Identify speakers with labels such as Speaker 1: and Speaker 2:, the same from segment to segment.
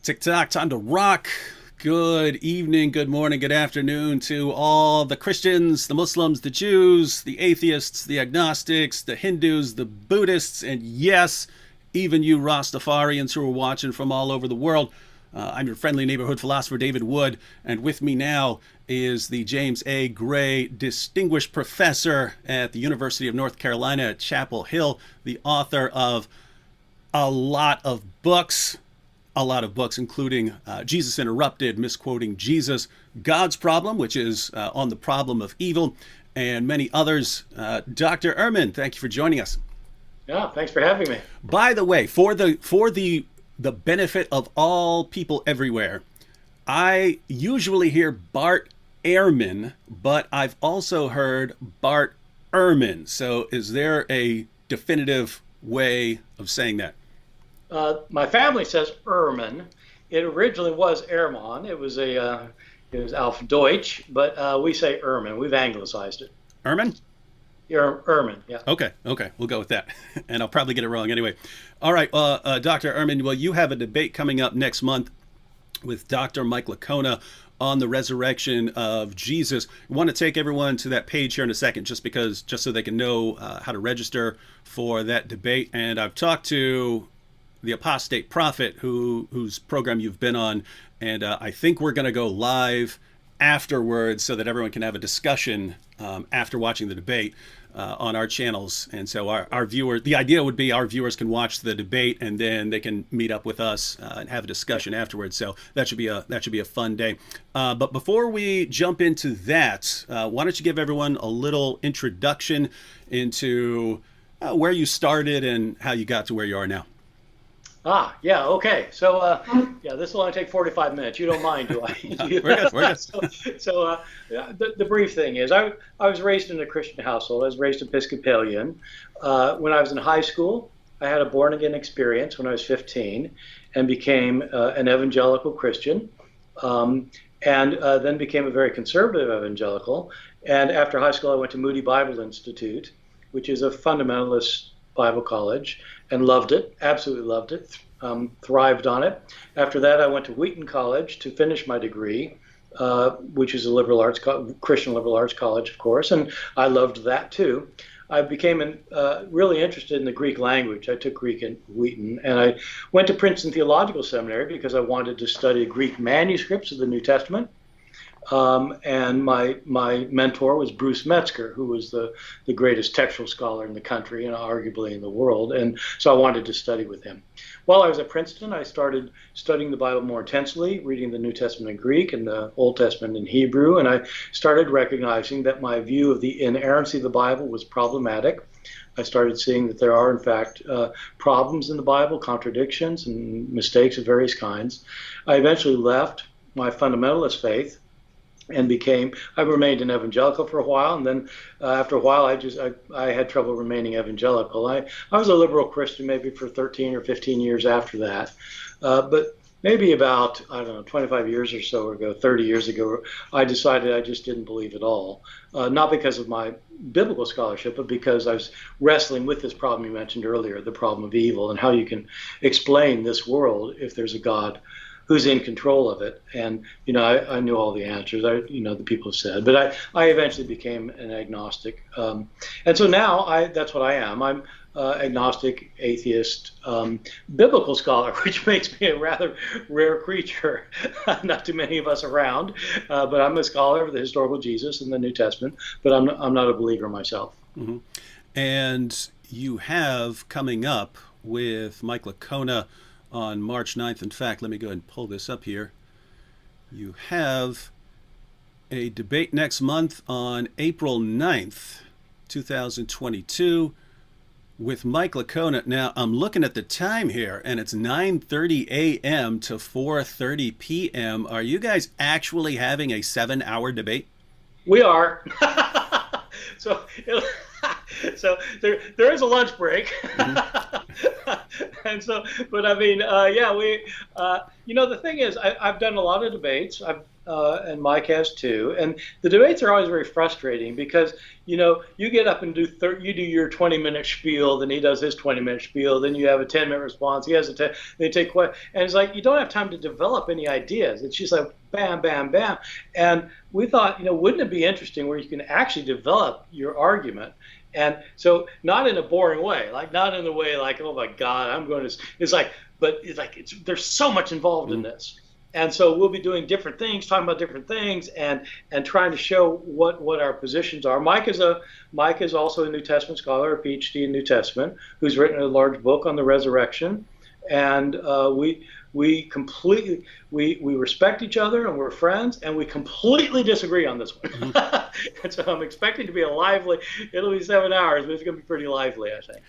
Speaker 1: TikTok, time to rock. Good evening, good morning, good afternoon to all the Christians, the Muslims, the Jews, the atheists, the agnostics, the Hindus, the Buddhists, and yes, even you Rastafarians who are watching from all over the world. I'm your friendly neighborhood philosopher, David Wood, and with me now is the James A. Gray Distinguished Professor at the University of North Carolina at Chapel Hill, the author of a lot of books, including Jesus Interrupted, Misquoting Jesus, God's Problem, which is on the problem of evil, and many others. Dr. Ehrman, thank you for joining us.
Speaker 2: Yeah, thanks for having me.
Speaker 1: By the way, for the benefit of all people everywhere, I usually hear Bart Ehrman, but I've also heard Bart Ehrman. So is there a definitive way of saying that?
Speaker 2: My family says Ehrman. It originally was Ehrman. It was Auf Deutsch, but we say Ehrman. We've anglicized it.
Speaker 1: Ehrman?
Speaker 2: Ehrman, yeah.
Speaker 1: Okay, we'll go with that. And I'll probably get it wrong anyway. All right, Dr. Ehrman, well, you have a debate coming up next month with Dr. Mike Licona on the resurrection of Jesus. I want to take everyone to that page here in a second, just so they can know how to register for that debate. And I've talked to the apostate prophet whose program you've been on, and I think we're going to go live afterwards so that everyone can have a discussion after watching the debate on our channels. And so our viewers, the idea would be our viewers can watch the debate and then they can meet up with us and have a discussion afterwards. So that should be a fun day. But before we jump into that, why don't you give everyone a little introduction into where you started and how you got to where you are now?
Speaker 2: Yeah, okay. So, this will only take 45 minutes. You don't mind, do I?
Speaker 1: We're good.
Speaker 2: So, the brief thing is, I was raised in a Christian household. I was raised Episcopalian. When I was in high school, I had a born-again experience when I was 15 and became an evangelical Christian, and then became a very conservative evangelical. And after high school, I went to Moody Bible Institute, which is a fundamentalist Bible college, and loved it, absolutely loved it, thrived on it. After that, I went to Wheaton College to finish my degree, which is a Christian liberal arts college, of course, and I loved that too. I became really interested in the Greek language. I took Greek at Wheaton, and I went to Princeton Theological Seminary because I wanted to study Greek manuscripts of the New Testament. And my mentor was Bruce Metzger, who was the greatest textual scholar in the country and arguably in the world. And so I wanted to study with him. While I was at Princeton, I started studying the Bible more intensely, reading the New Testament in Greek and the Old Testament in Hebrew. And I started recognizing that my view of the inerrancy of the Bible was problematic. I started seeing that there are, in fact, problems in the Bible, contradictions and mistakes of various kinds. I eventually left my fundamentalist faith and I remained an evangelical for a while, and then after a while I had trouble remaining evangelical. I was a liberal Christian maybe for 13 or 15 years after that, but maybe about, 25 years or so ago, 30 years ago, I decided I just didn't believe at all, not because of my biblical scholarship, but because I was wrestling with this problem you mentioned earlier, the problem of evil, and how you can explain this world if there's a God who's in control of it. And, I knew all the answers, the people have said, but I eventually became an agnostic. And so now that's what I am. I'm agnostic, atheist, biblical scholar, which makes me a rather rare creature. Not too many of us around, but I'm a scholar of the historical Jesus and the New Testament, but I'm not a believer myself.
Speaker 1: Mm-hmm. And you have coming up with Mike Licona on March 9th. In fact, let me go ahead and pull this up here. You have a debate next month on April 9th, 2022 with Mike Licona. Now, I'm looking at the time here, and it's 9:30 a.m. to 4:30 p.m. Are you guys actually having a 7-hour debate?
Speaker 2: We are. So there is a lunch break. Mm-hmm. And so, but I mean, we, the thing is, I've done a lot of debates. and Mike has too. And the debates are always very frustrating because you get up and you do your 20-minute spiel, then he does his 20-minute spiel, then you have a 10-minute response. He has a 10. They take questions, and it's like you don't have time to develop any ideas. It's just like bam, bam, bam. And we thought, wouldn't it be interesting where you can actually develop your argument? And so not in a boring way, like not in the way like, oh my God, I'm going to. It's like, but it's like there's so much involved in this. And so we'll be doing different things, talking about different things, and trying to show what our positions are. Mike is also a New Testament scholar, a PhD in New Testament, who's written a large book on the resurrection. And we completely we respect each other and we're friends, and we completely disagree on this one. And so I'm expecting to be it'll be 7 hours, but it's going to be pretty lively, I think.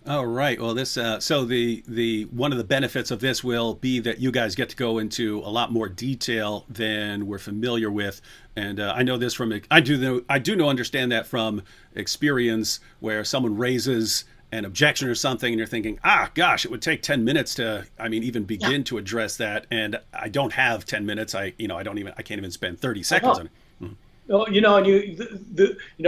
Speaker 1: All right. Well, this so the one of the benefits of this will be that you guys get to go into a lot more detail than we're familiar with, and I know this from I do understand that from experience, where someone raises an objection or something, and you're thinking, gosh, it would take 10 minutes to even begin to address that, and I don't have 10 minutes. I can't even spend 30 seconds on it.
Speaker 2: And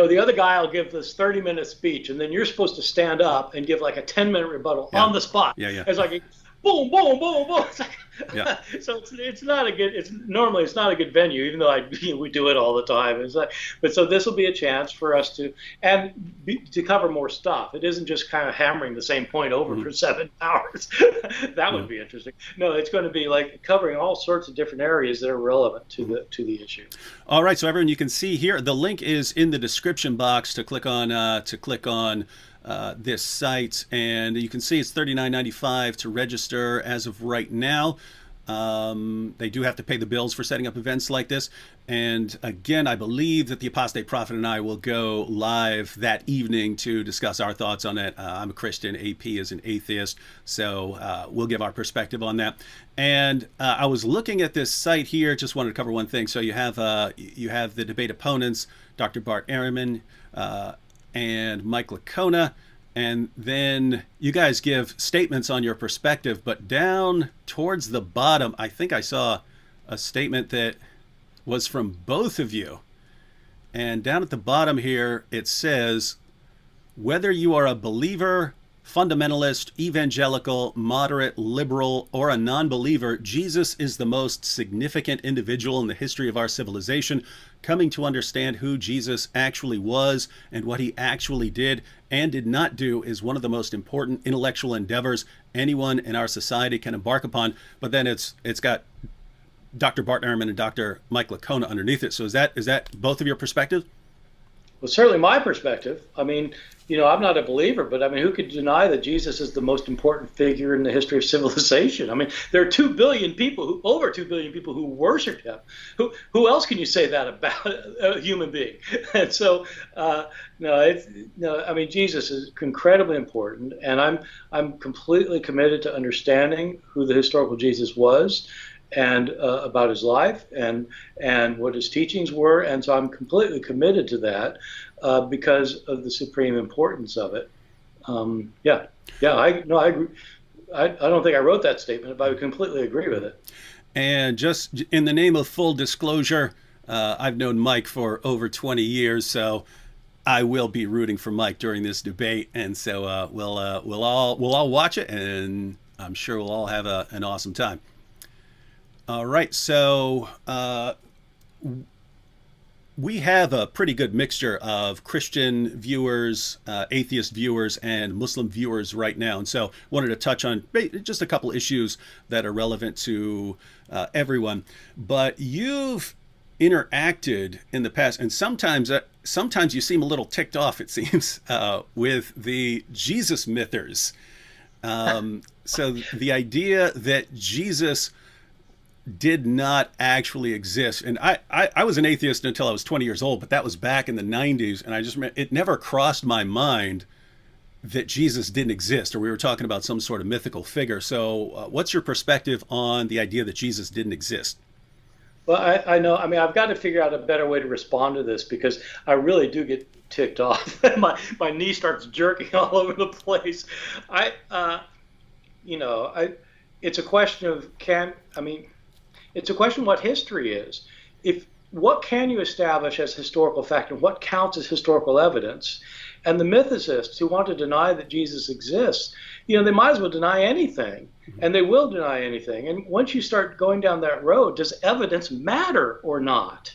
Speaker 2: the other guy will give this 30-minute speech, and then you're supposed to stand up and give like a 10-minute rebuttal on the spot.
Speaker 1: Yeah.
Speaker 2: It's like boom, boom, boom, boom. It's like,
Speaker 1: yeah.
Speaker 2: So it's not a good. Normally it's not a good venue, even though we do it all the time. It's like, but so this will be a chance for us to cover more stuff. It isn't just kind of hammering the same point over for 7 hours. That would be interesting. No, it's going to be like covering all sorts of different areas that are relevant to the issue.
Speaker 1: All right, so everyone, you can see here the link is in the description box to click on this site, and you can see it's $39.95 to register as of right now. They do have to pay the bills for setting up events like this. And again, I believe that the Apostate Prophet and I will go live that evening to discuss our thoughts on it. I'm a Christian, AP is an atheist, so we'll give our perspective on that. And I was looking at this site here, just wanted to cover one thing. So you have the debate opponents, Dr. Bart Ehrman and Mike Licona, and then you guys give statements on your perspective, but down towards the bottom, I think I saw a statement that was from both of you. And down at the bottom here, it says, whether you are a believer, fundamentalist, evangelical, moderate, liberal, or a non-believer, Jesus is the most significant individual in the history of our civilization. Coming to understand who Jesus actually was and what he actually did and did not do is one of the most important intellectual endeavors anyone in our society can embark upon. But then it's got Dr. Bart Ehrman and Dr. Mike Licona underneath it. So is that both of your perspectives?
Speaker 2: Well, certainly my perspective. I mean, I'm not a believer, but I mean, who could deny that Jesus is the most important figure in the history of civilization? I mean, there are over 2 billion people who worship him. Who else can you say that about a human being? And so, I mean, Jesus is incredibly important, and I'm completely committed to understanding who the historical Jesus was, and about his life and what his teachings were, and so I'm completely committed to that because of the supreme importance of it. I agree. I don't think I wrote that statement, but I would completely agree with it.
Speaker 1: And just in the name of full disclosure, I've known Mike for over 20 years, so I will be rooting for Mike during this debate, and so we'll all watch it, and I'm sure we'll all have an awesome time. All right, so we have a pretty good mixture of Christian viewers, atheist viewers, and Muslim viewers right now. And so wanted to touch on just a couple issues that are relevant to everyone. But you've interacted in the past, and sometimes you seem a little ticked off, it seems, with the Jesus mythers. So the idea that Jesus did not actually exist. And I was an atheist until I was 20 years old, but that was back in the 90s. And it never crossed my mind that Jesus didn't exist, or we were talking about some sort of mythical figure. So what's your perspective on the idea that Jesus didn't exist?
Speaker 2: Well, I know. I mean, I've got to figure out a better way to respond to this because I really do get ticked off. my knee starts jerking all over the place. It's a question of it's a question of what history is. what can you establish as historical fact and what counts as historical evidence? And the mythicists who want to deny that Jesus exists, they might as well deny anything, and they will deny anything. And once you start going down that road, does evidence matter or not?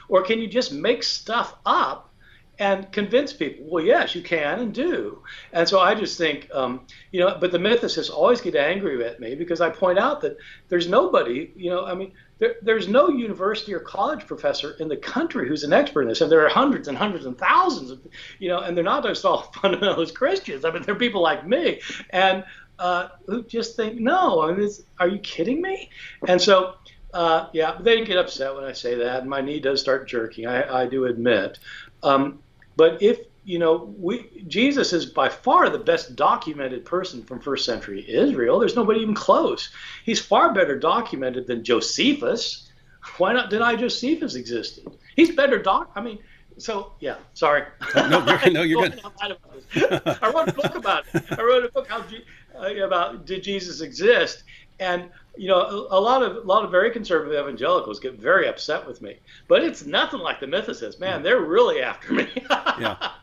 Speaker 2: Or can you just make stuff up and convince people? Well, yes, you can and do. And so I just think, but the mythicists always get angry at me because I point out that there's nobody, there's no university or college professor in the country who's an expert in this. And there are hundreds and hundreds and thousands of, and they're not just all fundamentalist Christians. I mean, they're people like me and who just think, no, are you kidding me? And so, but they get upset when I say that. And my knee does start jerking, I do admit. But if, Jesus is by far the best documented person from first century Israel. There's nobody even close. He's far better documented than Josephus. Why not deny Josephus existed? He's better sorry.
Speaker 1: No, you're good.
Speaker 2: I wrote a book about it. I wrote a book about did Jesus exist? And a lot of very conservative evangelicals get very upset with me, but it's nothing like the mythicists. Man, they're really after me.
Speaker 1: Yeah.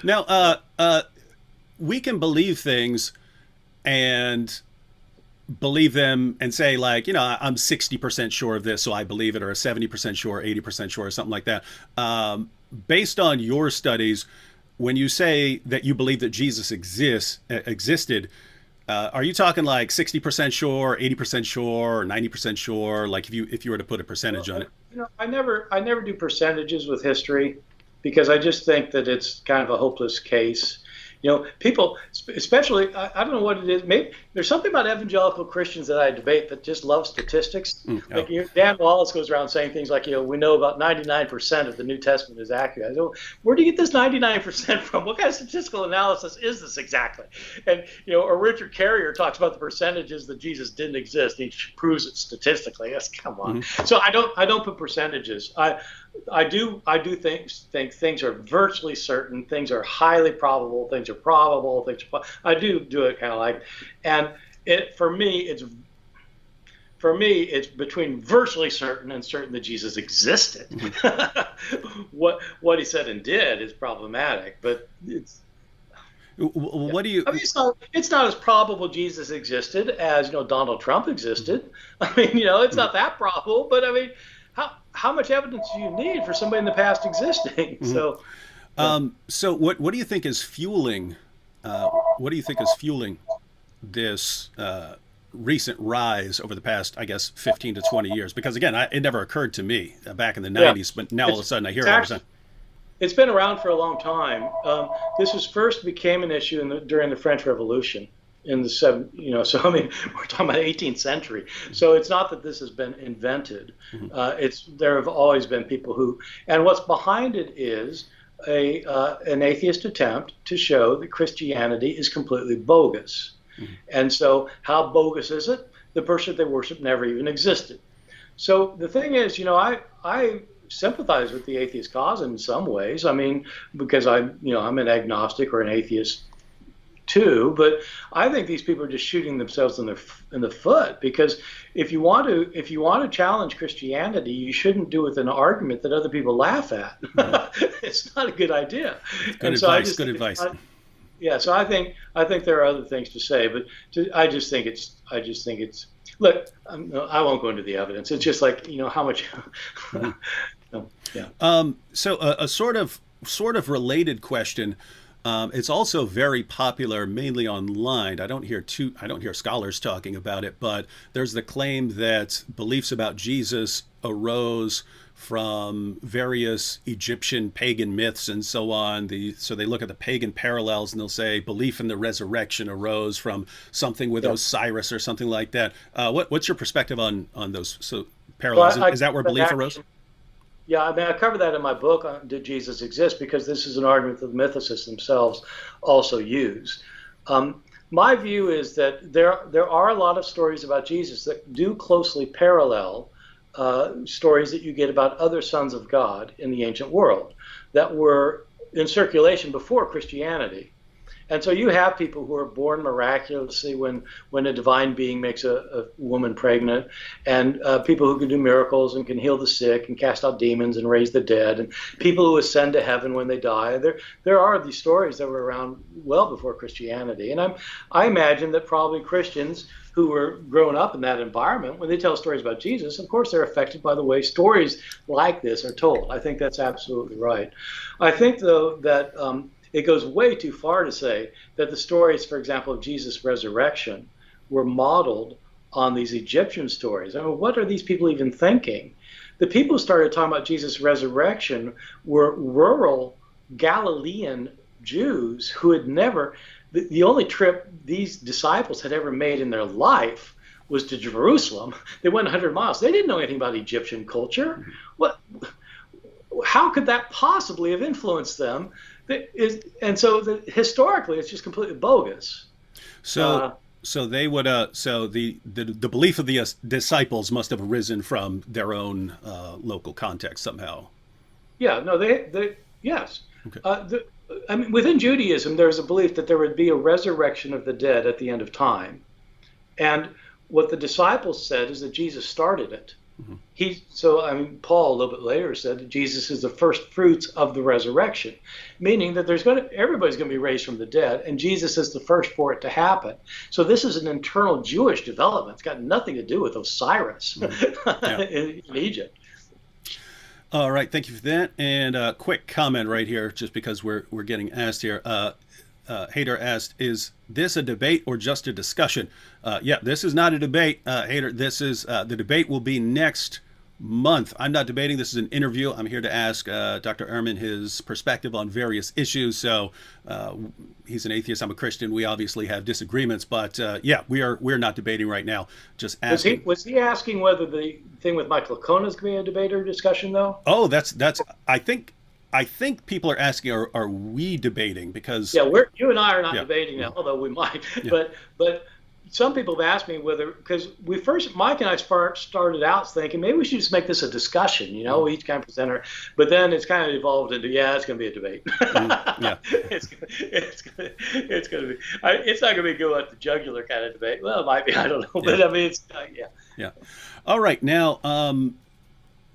Speaker 1: Now, we can believe things and believe them and say, like, I'm 60% sure of this, so I believe it, or 70% sure, 80% sure, or something like that. Based on your studies, when you say that you believe that Jesus existed, are you talking like 60% sure, 80% sure, or 90% sure? Like if you were to put a percentage on it?
Speaker 2: I never do percentages with history because I just think that it's kind of a hopeless case. People, especially, I don't know what it is. Maybe there's something about evangelical Christians that I debate that just love statistics. Like Dan Wallace goes around saying things like, we know about 99% of the New Testament is accurate. I go, where do you get this 99% from? What kind of statistical analysis is this exactly? And or Richard Carrier talks about the percentages that Jesus didn't exist. He proves it statistically. Yes, come on. Mm-hmm. So I don't put percentages. I do think things are virtually certain, things are highly probable, things are probable, I do it kind of like, and for me it's between virtually certain and certain that Jesus existed. Mm-hmm. What he said and did is problematic, but it's.
Speaker 1: What do you?
Speaker 2: I mean, it's not as probable Jesus existed as Donald Trump existed. I mean, it's not that probable, but I mean. How much evidence do you need for somebody in the past existing?
Speaker 1: Mm-hmm. So what do you think is fueling? What do you think is fueling this recent rise over the past, I guess, 15 to 20 years? Because again, it never occurred to me back in the 90s, but now all of a sudden I hear it all the time.
Speaker 2: It's been around for a long time. This first became an issue during the French Revolution. In the so I mean, we're talking about 18th century. So it's not that this has been invented. Mm-hmm. There have always been people who, and what's behind it is an atheist attempt to show that Christianity is completely bogus. Mm-hmm. And so how bogus is it? The person they worship never even existed. So the thing is, I sympathize with the atheist cause in some ways. I mean, because I'm an agnostic or an atheist too, but I think these people are just shooting themselves in the foot, because if you want to challenge Christianity, you shouldn't do it with an argument that other people laugh at. Mm-hmm. It's not a good idea.
Speaker 1: Good advice.
Speaker 2: So I think there are other things to say, but I just think it's. Look, I won't go into the evidence. It's just like how much.
Speaker 1: Mm-hmm. Yeah. So a sort of related question. It's also very popular, mainly online. I don't hear scholars talking about it, but there's the claim that beliefs about Jesus arose from various Egyptian pagan myths and so on. So they look at the pagan parallels and they'll say belief in the resurrection arose from something with Osiris or something like that. What's your perspective on those parallels? Is that where belief arose?
Speaker 2: Yeah, I mean, I cover that in my book on Did Jesus Exist, because this is an argument that the mythicists themselves also use. My view is that there are a lot of stories about Jesus that do closely parallel stories that you get about other sons of God in the ancient world that were in circulation before Christianity. And so you have people who are born miraculously when a divine being makes a woman pregnant, and people who can do miracles and can heal the sick and cast out demons and raise the dead, and people who ascend to heaven when they die. There are these stories that were around well before Christianity. And I imagine that probably Christians who were grown up in that environment, when they tell stories about Jesus, of course they're affected by the way stories like this are told. I think that's absolutely right. I think, though, that it goes way too far to say that the stories, for example, of Jesus' resurrection were modeled on these Egyptian stories. I mean, what are these people even thinking? The people who started talking about Jesus' resurrection were rural Galilean Jews who had never, the only trip these disciples had ever made in their life was to Jerusalem. They went 100 miles. They didn't know anything about Egyptian culture. How could that possibly have influenced them? And so historically, it's just completely bogus.
Speaker 1: So they would. So the belief of the disciples must have arisen from their own local context somehow.
Speaker 2: Yeah. No. They yes.
Speaker 1: Okay.
Speaker 2: I mean, within Judaism, there's a belief that there would be a resurrection of the dead at the end of time, and what the disciples said is that Jesus started it. Mm-hmm. Paul a little bit later said that Jesus is the first fruits of the resurrection, meaning that everybody's going to be raised from the dead, and Jesus is the first for it to happen. So this is an internal Jewish development. It's got nothing to do with Osiris in Egypt.
Speaker 1: All right, thank you for that. And a quick comment right here, just because we're getting asked here. Hader asked, is this a debate or just a discussion? Yeah, this is not a debate, Hader. This is the debate will be next month. I'm not debating. This is an interview. I'm here to ask Dr. Ehrman his perspective on various issues. So he's an atheist. I'm a Christian. We obviously have disagreements, but yeah, we're not debating right now. Just asking.
Speaker 2: Was he asking whether the thing with Michael Licona is going to be a debate or discussion, though?
Speaker 1: Oh, that's. I think people are asking, are we debating? Because
Speaker 2: you and I are not debating now, although we might. Yeah. But some people have asked me whether, because Mike and I started out thinking maybe we should just make this a discussion, each kind of presenter. But then it's kind of evolved into it's going to be a debate.
Speaker 1: Yeah,
Speaker 2: it's going to be. It's not going to be go at the jugular kind of debate. Well, it might be. I don't know. But I mean, it's
Speaker 1: Yeah. All right, now.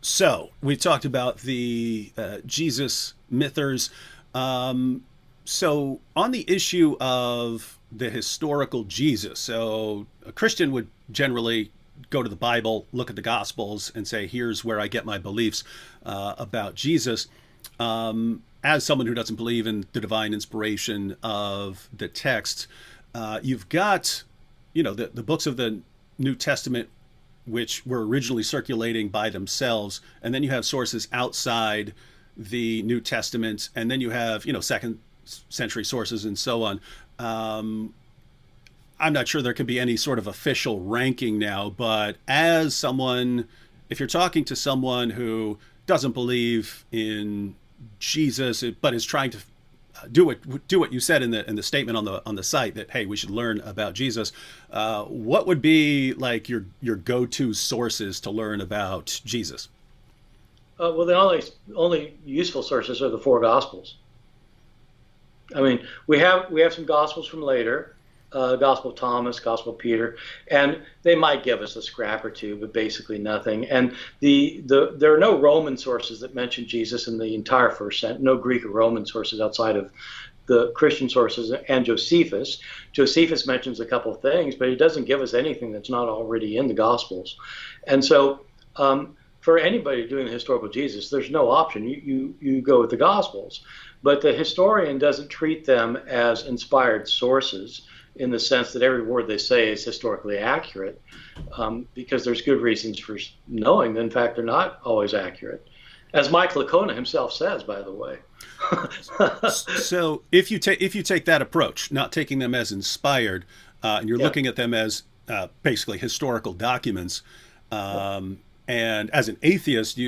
Speaker 1: So we talked about the Jesus mythers. So on the issue of the historical Jesus, so a Christian would generally go to the Bible, look at the Gospels, and say, here's where I get my beliefs about Jesus. As someone who doesn't believe in the divine inspiration of the text, you've got, the books of the New Testament, which were originally circulating by themselves, and then you have sources outside the New Testament, and then you have second century sources and so on. I'm not sure there can be any sort of official ranking now, but as someone, if you're talking to someone who doesn't believe in Jesus but is trying to do what you said in the statement on the site, that hey, we should learn about Jesus, what would be like your go-to sources to learn about Jesus?
Speaker 2: Well, the only useful sources are the four Gospels. I mean, we have some Gospels from later, Gospel of Thomas, Gospel of Peter, and they might give us a scrap or two, but basically nothing. And there are no Roman sources that mention Jesus in the entire first century, no Greek or Roman sources outside of the Christian sources and Josephus. Josephus mentions a couple of things, but he doesn't give us anything that's not already in the Gospels. And so for anybody doing the historical Jesus, there's no option. You go with the Gospels. But the historian doesn't treat them as inspired sources in the sense that every word they say is historically accurate, because there's good reasons for knowing that, in fact, they're not always accurate. As Mike Licona himself says, by the way.
Speaker 1: So if you take that approach, not taking them as inspired, and you're looking at them as basically historical documents, and as an atheist,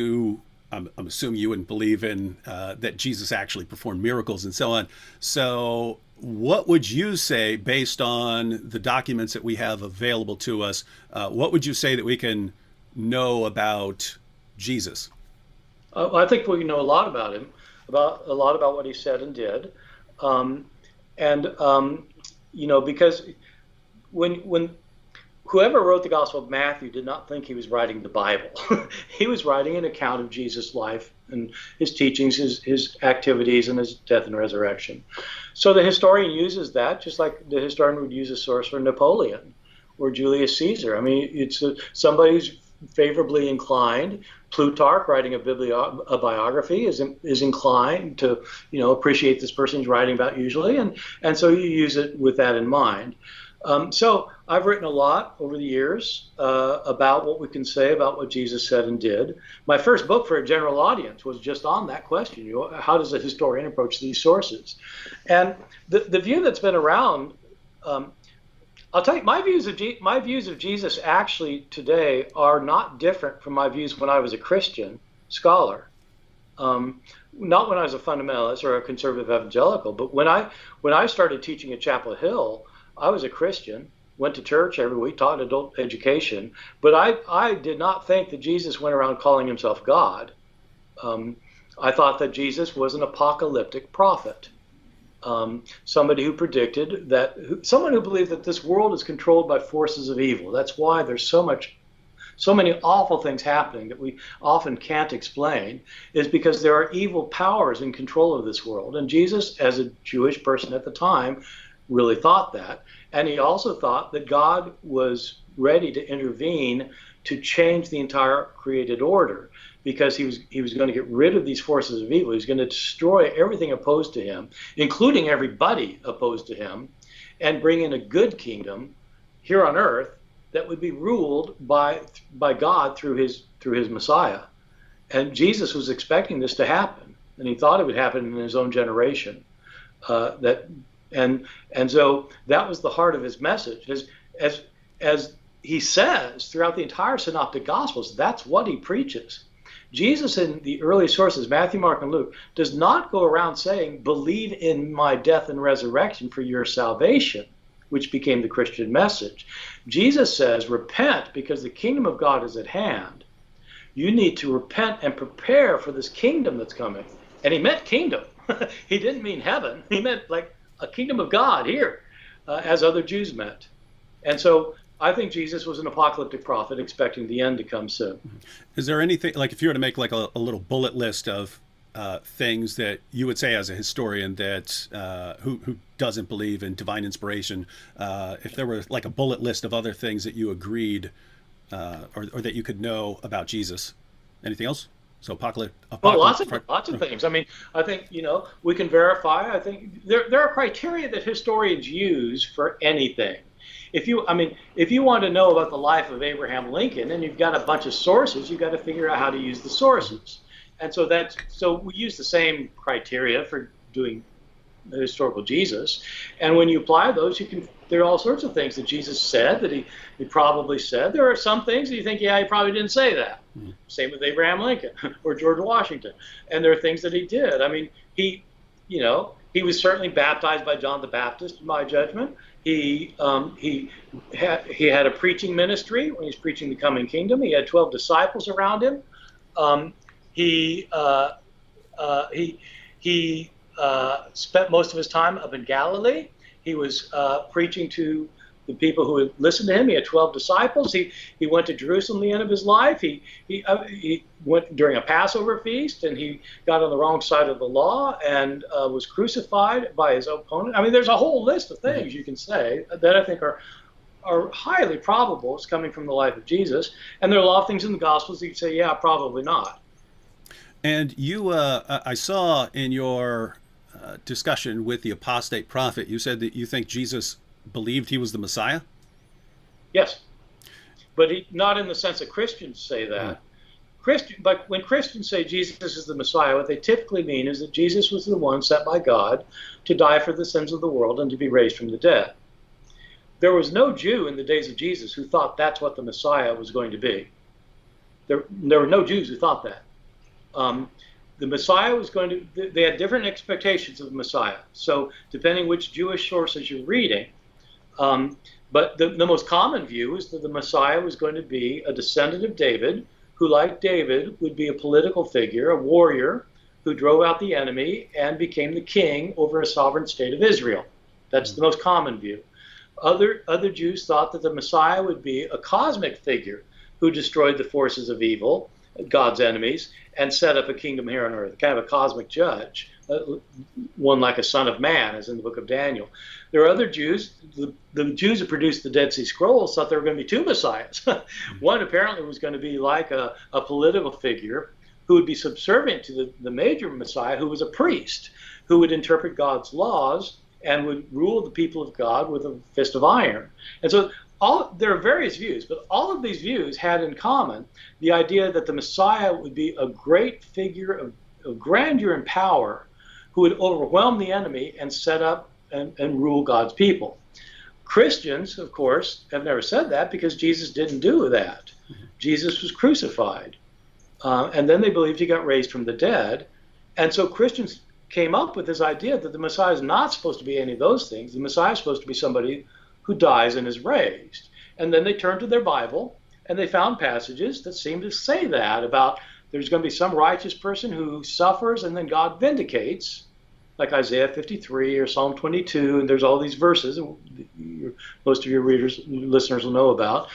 Speaker 1: I'm assuming you wouldn't believe in that Jesus actually performed miracles and so on. So what would you say, based on the documents that we have available to us, what would you say that we can know about Jesus?
Speaker 2: I think we know a lot about him, a lot about what he said and did. And because when whoever wrote the Gospel of Matthew did not think he was writing the Bible. He was writing an account of Jesus' life and his teachings, his activities, and his death and resurrection. So the historian uses that just like the historian would use a source for Napoleon or Julius Caesar. I mean, it's somebody who's favorably inclined. Plutarch, writing a biography, is inclined to appreciate this person's writing about usually, and so you use it with that in mind. So I've written a lot over the years about what we can say about what Jesus said and did. My first book for a general audience was just on that question. How does a historian approach these sources? And the view that's been around, I'll tell you, my views of Jesus actually today are not different from my views when I was a Christian scholar. Not when I was a fundamentalist or a conservative evangelical, but when I started teaching at Chapel Hill, I was a Christian, went to church every week, taught adult education, but I did not think that Jesus went around calling himself God. I thought that Jesus was an apocalyptic prophet, somebody who predicted that, someone who believed that this world is controlled by forces of evil. That's why there's so many awful things happening that we often can't explain, is because there are evil powers in control of this world. And Jesus, as a Jewish person at the time, really thought that. And he also thought that God was ready to intervene to change the entire created order, because he was going to get rid of these forces of evil. He was going to destroy everything opposed to him, including everybody opposed to him, and bring in a good kingdom here on earth that would be ruled by God through his Messiah. And Jesus was expecting this to happen, and he thought it would happen in his own generation. And so that was the heart of his message. As he says throughout the entire Synoptic Gospels, that's what he preaches. Jesus in the early sources, Matthew, Mark, and Luke, does not go around saying, believe in my death and resurrection for your salvation, which became the Christian message. Jesus says, repent because the kingdom of God is at hand. You need to repent and prepare for this kingdom that's coming. And he meant kingdom. He didn't mean heaven. He meant like a kingdom of God here, as other Jews meant. And so I think Jesus was an apocalyptic prophet expecting the end to come soon.
Speaker 1: Is there anything, like if you were to make like a little bullet list of things that you would say as a historian that who doesn't believe in divine inspiration, if there were like a bullet list of other things that you agreed or that you could know about Jesus, anything else? So
Speaker 2: well, lots of things. I mean, I think we can verify. I think there are criteria that historians use for anything. If you want to know about the life of Abraham Lincoln, and you've got a bunch of sources, you've got to figure out how to use the sources. And so we use the same criteria for doing the historical Jesus. And when you apply those, there are all sorts of things that Jesus said that he probably said. There are some things that you think, yeah, he probably didn't say that. Same with Abraham Lincoln or George Washington. And there are things that he did. I mean, he was certainly baptized by John the Baptist, in my judgment. He had a preaching ministry when he was preaching the coming kingdom. He had 12 disciples around him. He spent most of his time up in Galilee. He was preaching to the people who would listen to him. He had 12 disciples. He went to Jerusalem at the end of his life. He went during a Passover feast, and he got on the wrong side of the law and was crucified by his opponent. I mean, there's a whole list of things you can say that I think are highly probable it's coming from the life of Jesus. And there are a lot of things in the Gospels that you say, yeah, probably not.
Speaker 1: And you, I saw in your discussion with the apostate prophet, you said that you think Jesus believed he was the Messiah?
Speaker 2: Yes, but not in the sense that Christians say that. But when Christians say Jesus is the Messiah, what they typically mean is that Jesus was the one sent by God to die for the sins of the world and to be raised from the dead. There was no Jew in the days of Jesus who thought that's what the Messiah was going to be. There were no Jews who thought that. The Messiah was going to, they had different expectations of the Messiah. So depending which Jewish sources you're reading, but the most common view is that the Messiah was going to be a descendant of David, who, like David, would be a political figure, a warrior, who drove out the enemy and became the king over a sovereign state of Israel. That's the most common view. Other Jews thought that the Messiah would be a cosmic figure who destroyed the forces of evil, God's enemies, and set up a kingdom here on earth, kind of a cosmic judge, one like a son of man, as in the book of Daniel. There are other Jews, the Jews who produced the Dead Sea Scrolls thought there were going to be two messiahs. One apparently was going to be like a political figure who would be subservient to the major messiah, who was a priest, who would interpret God's laws and would rule the people of God with a fist of iron. And so there are various views, but all of these views had in common the idea that the Messiah would be a great figure of grandeur and power who would overwhelm the enemy and set up and rule God's people. Christians, of course, have never said that because Jesus didn't do that. Jesus was crucified. And then they believed he got raised from the dead. And so Christians came up with this idea that the Messiah is not supposed to be any of those things. The Messiah is supposed to be somebody who dies and is raised. And then they turned to their Bible and they found passages that seem to say that about there's going to be some righteous person who suffers and then God vindicates, like Isaiah 53 or Psalm 22, and there's all these verses most of your listeners will know about,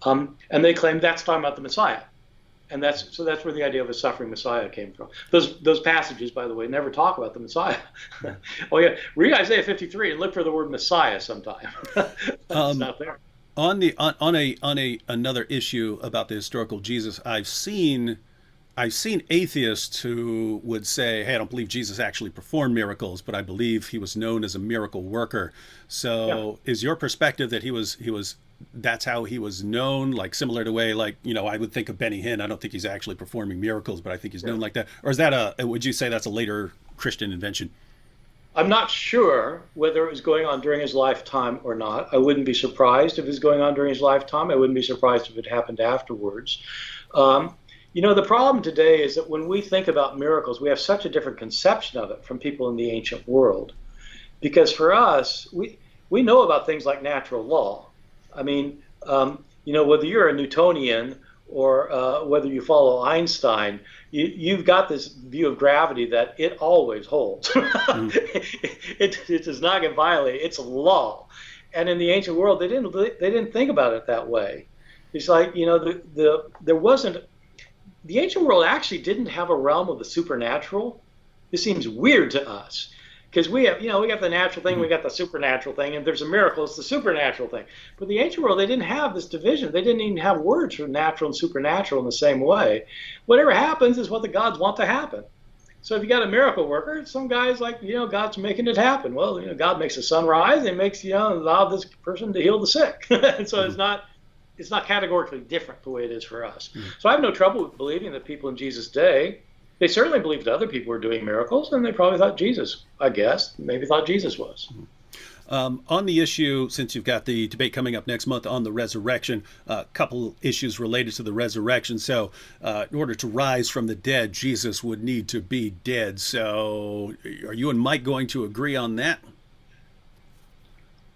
Speaker 2: and they claim that's talking about the Messiah. And that's where the idea of a suffering Messiah came from. Those passages, by the way, never talk about the Messiah. Oh yeah, read Isaiah 53 and look for the word Messiah sometime. It's not there.
Speaker 1: On another issue about the historical Jesus, I've seen atheists who would say, hey, I don't believe Jesus actually performed miracles, but I believe he was known as a miracle worker. So is your perspective that he was that's how he was known, like similar to way, like, I would think of Benny Hinn. I don't think he's actually performing miracles, but I think he's known like that. Or is that would you say that's a later Christian invention?
Speaker 2: I'm not sure whether it was going on during his lifetime or not. I wouldn't be surprised if it was going on during his lifetime. I wouldn't be surprised if it happened afterwards. The problem today is that when we think about miracles, we have such a different conception of it from people in the ancient world. Because for us, we know about things like natural law. I mean, whether you're a Newtonian or whether you follow Einstein, you've got this view of gravity that it always holds. It does not get violated. It's a law. And in the ancient world, they didn't think about it that way. It's like, there wasn't. The ancient world actually didn't have a realm of the supernatural. This seems weird to us. Because we have, we got the natural thing, we got the supernatural thing, and there's a miracle, it's the supernatural thing. But the ancient world, they didn't have this division. They didn't even have words for natural and supernatural in the same way. Whatever happens is what the gods want to happen. So if you got a miracle worker, some guy's like, God's making it happen. Well, God makes the sun rise and makes, allow this person to heal the sick. And so it's not categorically different the way it is for us. So I have no trouble with believing that people in Jesus' day, they certainly believed other people were doing miracles, and they probably thought Jesus, maybe thought Jesus was.
Speaker 1: On the issue, since you've got the debate coming up next month on the resurrection, a couple issues related to the resurrection. So in order to rise from the dead, Jesus would need to be dead. So are you and Mike going to agree on that?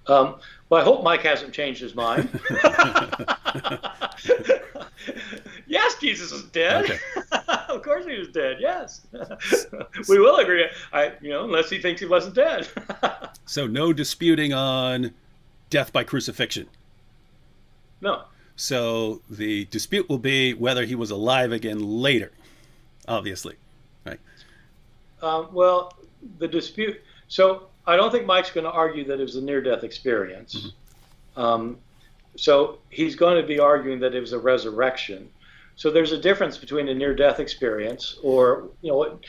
Speaker 2: Well, I hope Mike hasn't changed his mind. Yes, Jesus is dead. Okay. Of course he was dead, yes. We will agree, unless he thinks he wasn't dead.
Speaker 1: So no disputing on death by crucifixion?
Speaker 2: No.
Speaker 1: So the dispute will be whether he was alive again later, obviously, right?
Speaker 2: Well, the dispute... So I don't think Mike's going to argue that it was a near-death experience. So he's going to be arguing that it was a resurrection. So there's a difference between a near-death experience or, what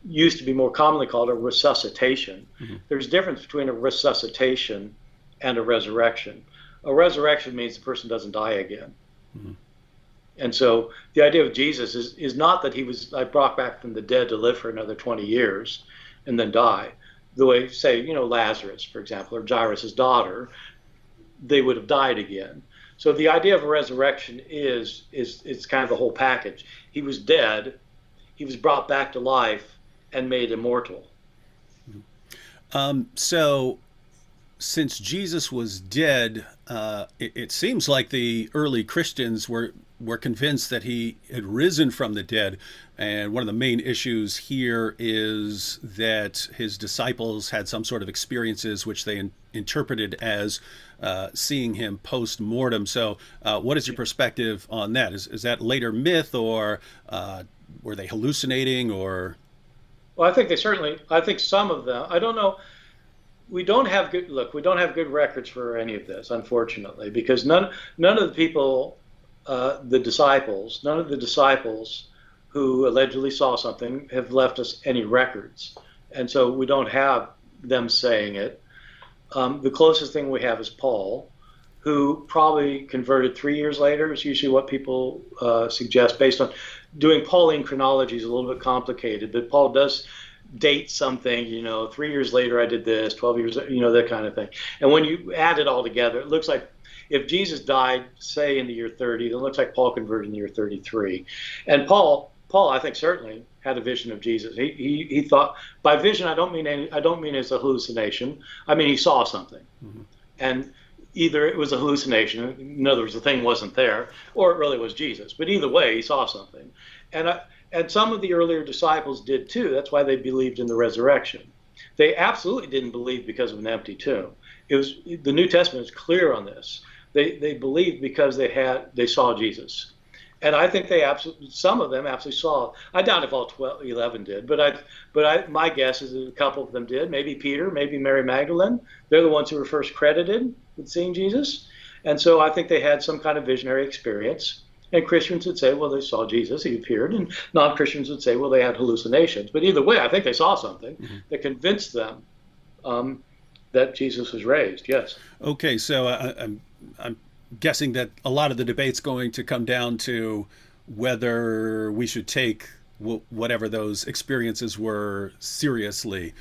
Speaker 2: used to be more commonly called a resuscitation. There's a difference between a resuscitation and a resurrection. A resurrection means the person doesn't die again. And so the idea of Jesus is not that he was brought back from the dead to live for another 20 years and then die. The way, say, Lazarus, for example, or Jairus' daughter, they would have died again. So the idea of a resurrection is kind of the whole package. He was dead, he was brought back to life, and made immortal.
Speaker 1: So since Jesus was dead, it seems like the early Christians were were convinced that he had risen from the dead. And one of the main issues here is that his disciples had some sort of experiences which they interpreted as seeing him post-mortem. So what is your perspective on that? Is that later myth, or were they hallucinating, or?
Speaker 2: Well, I think some of them, I don't know. We don't have good records for any of this, unfortunately, because none of the people, none of the disciples who allegedly saw something have left us any records. And so we don't have them saying it. The closest thing we have is Paul, who probably converted 3 years later. It's usually what people suggest, based on doing Pauline chronology is a little bit complicated, but Paul does date something, 3 years later I did this, 12 years, that kind of thing. And when you add it all together, it looks like if Jesus died, say, in the year 30, then it looks like Paul converted in the year 33. And Paul, I think, certainly had a vision of Jesus. He thought, by vision, I don't mean it's a hallucination. I mean, he saw something. Mm-hmm. And either it was a hallucination, in other words, the thing wasn't there, or it really was Jesus. But either way, he saw something. And some of the earlier disciples did too. That's why they believed in the resurrection. They absolutely didn't believe because of an empty tomb. The New Testament is clear on this. They believed because they saw Jesus. And I think some of them absolutely saw. I doubt if all 11 did, but my guess is that a couple of them did. Maybe Peter, maybe Mary Magdalene. They're the ones who were first credited with seeing Jesus. And so I think they had some kind of visionary experience. And Christians would say, well, they saw Jesus, he appeared. And non-Christians would say, well, they had hallucinations. But either way, I think they saw something that convinced them that Jesus was raised, yes.
Speaker 1: Okay, so I'm guessing that a lot of the debate's going to come down to whether we should take whatever those experiences were seriously.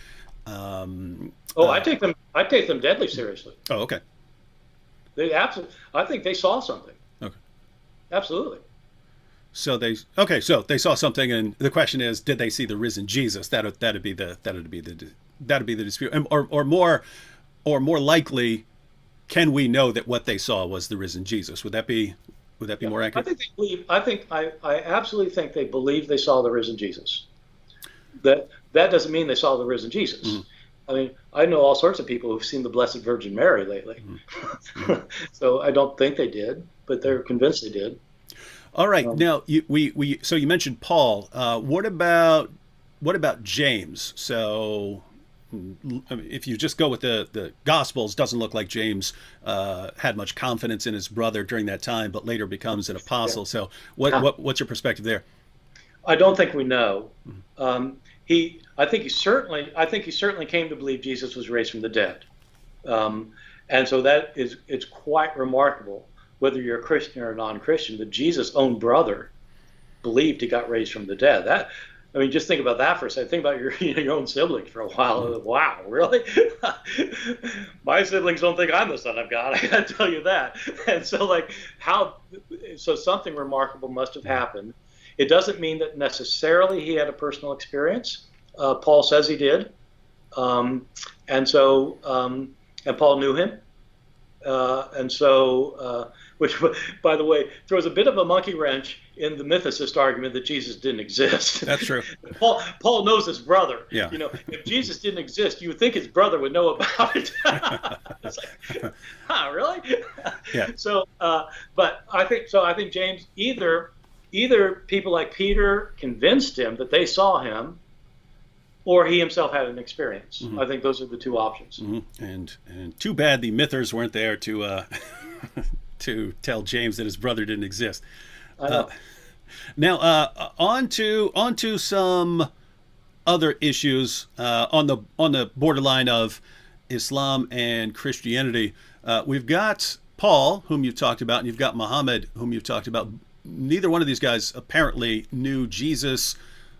Speaker 2: I take them deadly seriously.
Speaker 1: Oh, okay.
Speaker 2: I think they saw something.
Speaker 1: Okay.
Speaker 2: Absolutely.
Speaker 1: So they saw something, and the question is, did they see the risen Jesus? That'd be the dispute, or more likely, can we know that what they saw was the risen Jesus? Would that be more accurate?
Speaker 2: I absolutely think they believe they saw the risen Jesus. That doesn't mean they saw the risen Jesus. Mm-hmm. I mean, I know all sorts of people who've seen the Blessed Virgin Mary lately. Mm-hmm. So I don't think they did, but they're convinced they did.
Speaker 1: All right. Now, so you mentioned Paul. What about James? So, if you just go with the Gospels, doesn't look like James had much confidence in his brother during that time, but later becomes an apostle. So, what's your perspective there?
Speaker 2: I don't think we know. Mm-hmm. I think he certainly came to believe Jesus was raised from the dead, and so it's quite remarkable, whether you're a Christian or a non-Christian, that Jesus' own brother believed he got raised from the dead. Just think about that for a second. Think about your own siblings for a while. Wow, really? My siblings don't think I'm the Son of God. I got to tell you that. And so, so something remarkable must have happened. It doesn't mean that necessarily he had a personal experience. Paul says he did, and Paul knew him, which, by the way, throws a bit of a monkey wrench in the mythicist argument that Jesus didn't exist.
Speaker 1: That's true.
Speaker 2: Paul knows his brother.
Speaker 1: Yeah.
Speaker 2: If Jesus didn't exist, you would think his brother would know about it. It's like, really?
Speaker 1: Yeah.
Speaker 2: So, but I think James, either people like Peter convinced him that they saw him, or he himself had an experience. Mm-hmm. I think those are the two options.
Speaker 1: Mm-hmm. And too bad the mythers weren't there to to tell James that his brother didn't exist.
Speaker 2: I know.
Speaker 1: Now, on to some other issues on the borderline of Islam and Christianity. We've got Paul, whom you've talked about, and you've got Muhammad, whom you've talked about. Neither one of these guys apparently knew Jesus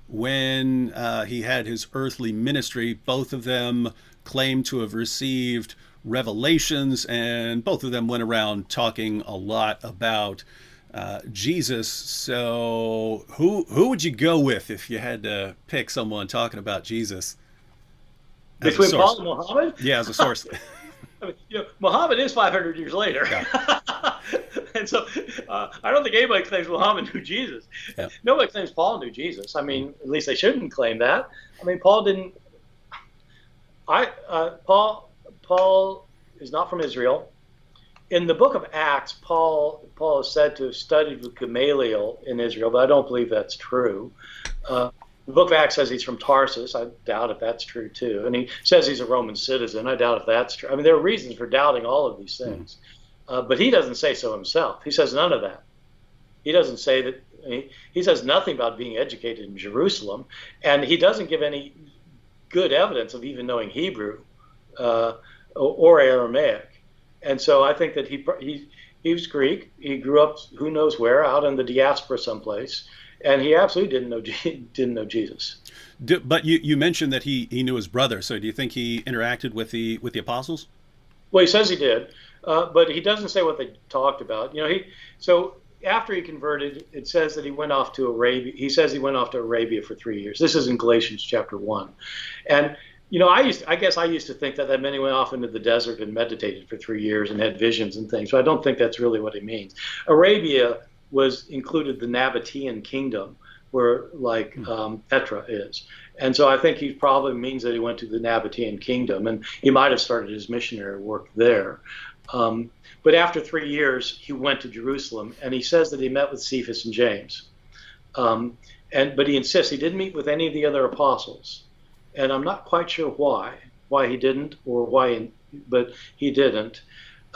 Speaker 1: when he had his earthly ministry. Both of them claim to have received revelations, and both of them went around talking a lot about Jesus. So who would you go with if you had to pick someone talking about Jesus?
Speaker 2: Between Paul and Muhammad?
Speaker 1: Yeah, as a source.
Speaker 2: Muhammad is 500 years later. Yeah. And so I don't think anybody claims Muhammad knew Jesus.
Speaker 1: Yeah.
Speaker 2: Nobody claims Paul knew Jesus. I mean, at least they shouldn't claim that. I mean, Paul didn't. Paul is not from Israel. In the book of Acts, Paul is said to have studied with Gamaliel in Israel, but I don't believe that's true. The book of Acts says he's from Tarsus. I doubt if that's true, too. And he says he's a Roman citizen. I doubt if that's true. I mean, there are reasons for doubting all of these things. But he doesn't say so himself. He says none of that. He doesn't say that. He says nothing about being educated in Jerusalem. And he doesn't give any good evidence of even knowing Hebrew or Aramaic. And so I think that he was Greek. He grew up who knows where, out in the diaspora someplace, and he absolutely didn't know Jesus.
Speaker 1: But you mentioned that he knew his brother. So do you think he interacted with the apostles?
Speaker 2: Well, he says he did, but he doesn't say what they talked about. So after he converted, it says that he went off to Arabia. He says he went off to Arabia for 3 years. This is in Galatians chapter 1, and I guess I used to think that meant he went off into the desert and meditated for 3 years and had visions and things. So I don't think that's really what he means. Arabia included the Nabatean kingdom, where Petra is. And so I think he probably means that he went to the Nabatean kingdom, and he might have started his missionary work there. But after 3 years, he went to Jerusalem, and he says that he met with Cephas and James. But he insists he didn't meet with any of the other apostles. And I'm not quite sure why he didn't, but he didn't.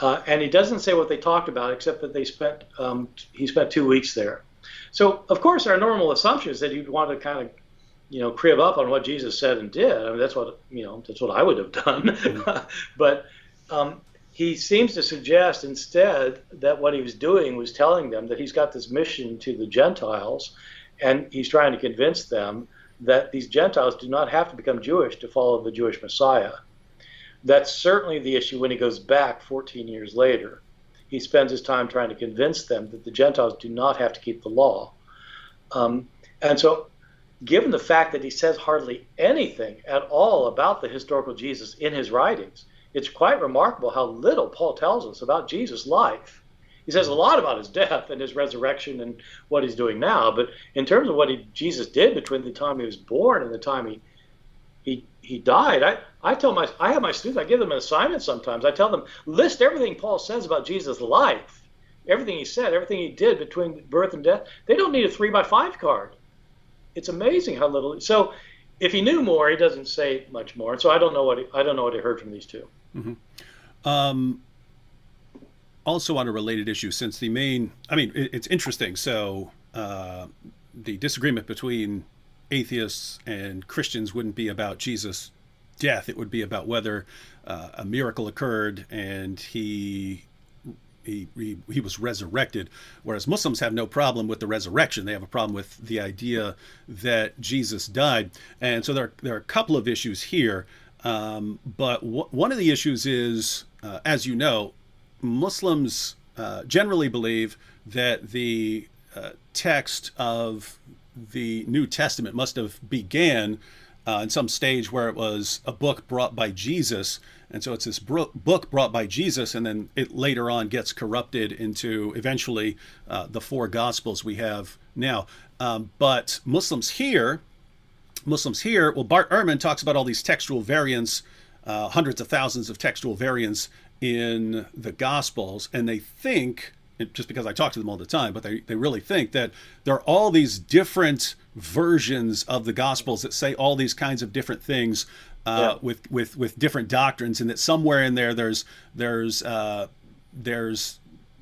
Speaker 2: And he doesn't say what they talked about, except that he spent 2 weeks there. So, of course, our normal assumption is that he'd want to kind of, crib up on what Jesus said and did. I mean, that's what I would have done. But he seems to suggest instead that what he was doing was telling them that he's got this mission to the Gentiles, and he's trying to convince them that these Gentiles do not have to become Jewish to follow the Jewish Messiah. That's certainly the issue when he goes back 14 years later. He spends his time trying to convince them that the Gentiles do not have to keep the law. And so, given the fact that he says hardly anything at all about the historical Jesus in his writings, it's quite remarkable how little Paul tells us about Jesus' life. He says a lot about his death and his resurrection and what he's doing now, but in terms of what Jesus did between the time he was born and the time he died, I have my students, I give them an assignment sometimes. I tell them, list everything Paul says about Jesus' life, everything he said, everything he did between birth and death. They don't need a 3x5 card. It's amazing how little. So if he knew more, he doesn't say much more. So I don't know what he heard from these two.
Speaker 1: Mm-hmm. Also on a related issue, since it's interesting. So the disagreement between atheists and Christians wouldn't be about Jesus' death. It would be about whether a miracle occurred and he was resurrected, whereas Muslims have no problem with the resurrection. They have a problem with the idea that Jesus died. And so there are a couple of issues here. But one of the issues is, as you know, Muslims generally believe that the text of the New Testament must have began in some stage where it was a book brought by Jesus. And so it's this book brought by Jesus, and then it later on gets corrupted into eventually the four Gospels we have now. But Muslims here, well, Bart Ehrman talks about all these textual variants, hundreds of thousands of textual variants in the Gospels, and they think, just because I talk to them all the time, but they really think that there are all these different versions of the Gospels that say all these kinds of different things with different doctrines, and that somewhere in there there's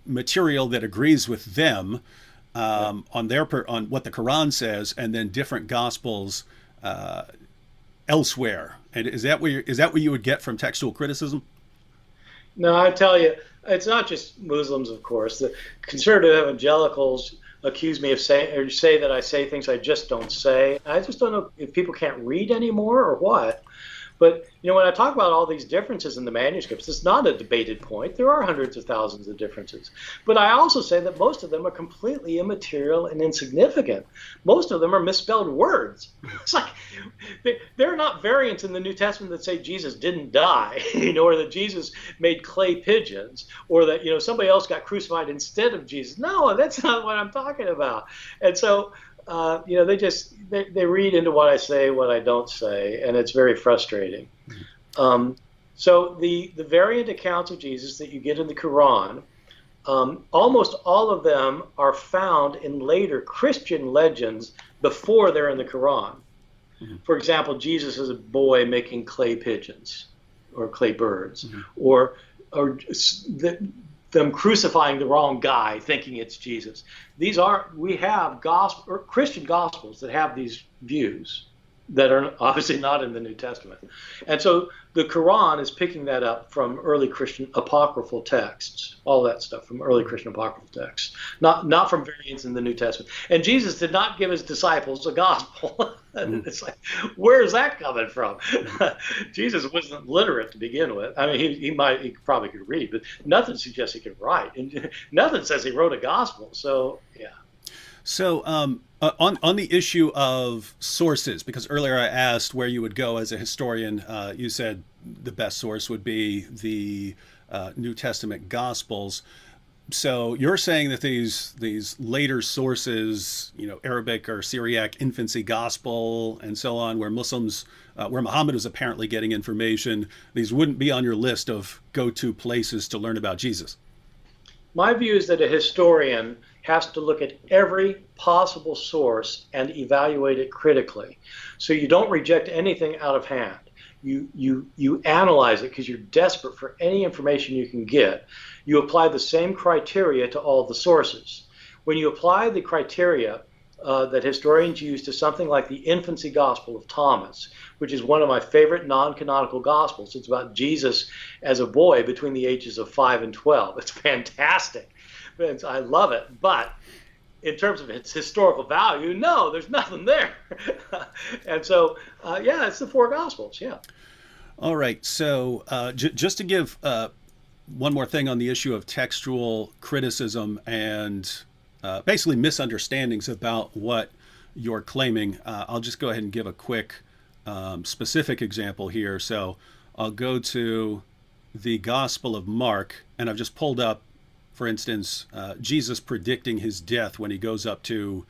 Speaker 1: material that agrees with them on what the Quran says, and then different Gospels elsewhere. And is that what you would get from textual criticism?
Speaker 2: No, I tell you, it's not just Muslims, of course. The conservative evangelicals accuse me of say that I say things I just don't say. I just don't know if people can't read anymore or what. But, when I talk about all these differences in the manuscripts, it's not a debated point. There are hundreds of thousands of differences. But I also say that most of them are completely immaterial and insignificant. Most of them are misspelled words. It's like there are not variants in the New Testament that say Jesus didn't die, or that Jesus made clay pigeons, or that, somebody else got crucified instead of Jesus. No, that's not what I'm talking about. And so, they read into what I say, what I don't say, and it's very frustrating. So the variant accounts of Jesus that you get in the Quran, almost all of them are found in later Christian legends before they're in the Quran. For example, Jesus as a boy making clay pigeons or clay birds, or them crucifying the wrong guy, thinking it's Jesus. We have Christian gospels that have these views that are obviously not in the New Testament. And so the Quran is picking that up from early Christian apocryphal texts, all that stuff from early Christian apocryphal texts, not from variants in the New Testament. And Jesus did not give his disciples a gospel. It's like, where's that coming from? Jesus wasn't literate to begin with. I mean, he probably could read, but nothing suggests he could write, and nothing says he wrote a gospel. So yeah.
Speaker 1: So on the issue of sources, because earlier I asked where you would go as a historian, you said the best source would be the New Testament Gospels. So you're saying that these later sources, Arabic or Syriac infancy gospel and so on, where Muhammad was apparently getting information, these wouldn't be on your list of go-to places to learn about Jesus.
Speaker 2: My view is that a historian has to look at every possible source and evaluate it critically. So you don't reject anything out of hand. You analyze it because you're desperate for any information you can get. You apply the same criteria to all the sources. When you apply the criteria that historians use to something like the infancy gospel of Thomas, which is one of my favorite non-canonical gospels. It's about Jesus as a boy between the ages of 5 and 12. It's fantastic. I love it. But in terms of its historical value, no, there's nothing there. And so, it's the 4 gospels, yeah.
Speaker 1: All right. So just to give one more thing on the issue of textual criticism and basically misunderstandings about what you're claiming, I'll just go ahead and give a quick specific example here. So I'll go to the Gospel of Mark, and I've just pulled up, for instance, Jesus predicting his death when he goes up to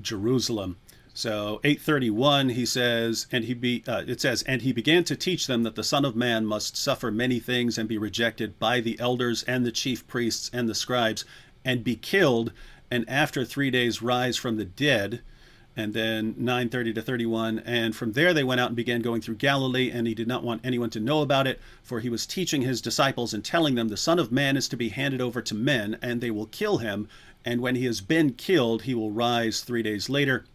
Speaker 1: Jerusalem. So 8:31, he says, it says, and he began to teach them that the Son of Man must suffer many things and be rejected by the elders and the chief priests and the scribes and be killed, and after 3 days rise from the dead. And then 9:30 to 31, and from there they went out and began going through Galilee, and he did not want anyone to know about it, for he was teaching his disciples and telling them, the Son of Man is to be handed over to men, and they will kill him, and when he has been killed, he will rise 3 days later.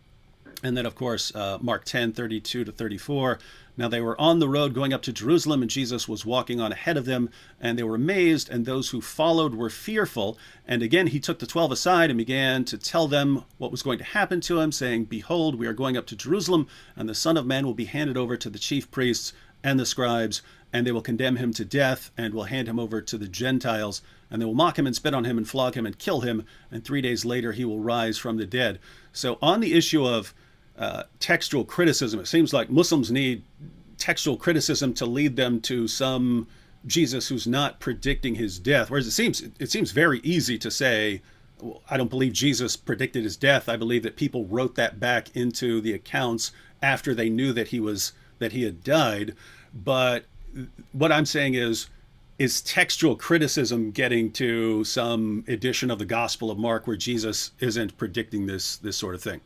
Speaker 1: And then, of course, Mark 10:32 to 34. Now they were on the road going up to Jerusalem, and Jesus was walking on ahead of them, and they were amazed, and those who followed were fearful. And again he took the 12 aside and began to tell them what was going to happen to him, saying, behold, we are going up to Jerusalem, and the Son of Man will be handed over to the chief priests and the scribes, and they will condemn him to death, and will hand him over to the Gentiles, and they will mock him and spit on him and flog him and kill him, and 3 days later he will rise from the dead. So on the issue of textual criticism, it seems like Muslims need textual criticism to lead them to some Jesus who's not predicting his death, whereas it seems very easy to say, well, I don't believe Jesus predicted his death. I believe that people wrote that back into the accounts after they knew that he had died. But what I'm saying is textual criticism getting to some edition of the Gospel of Mark where Jesus isn't predicting this sort of thing?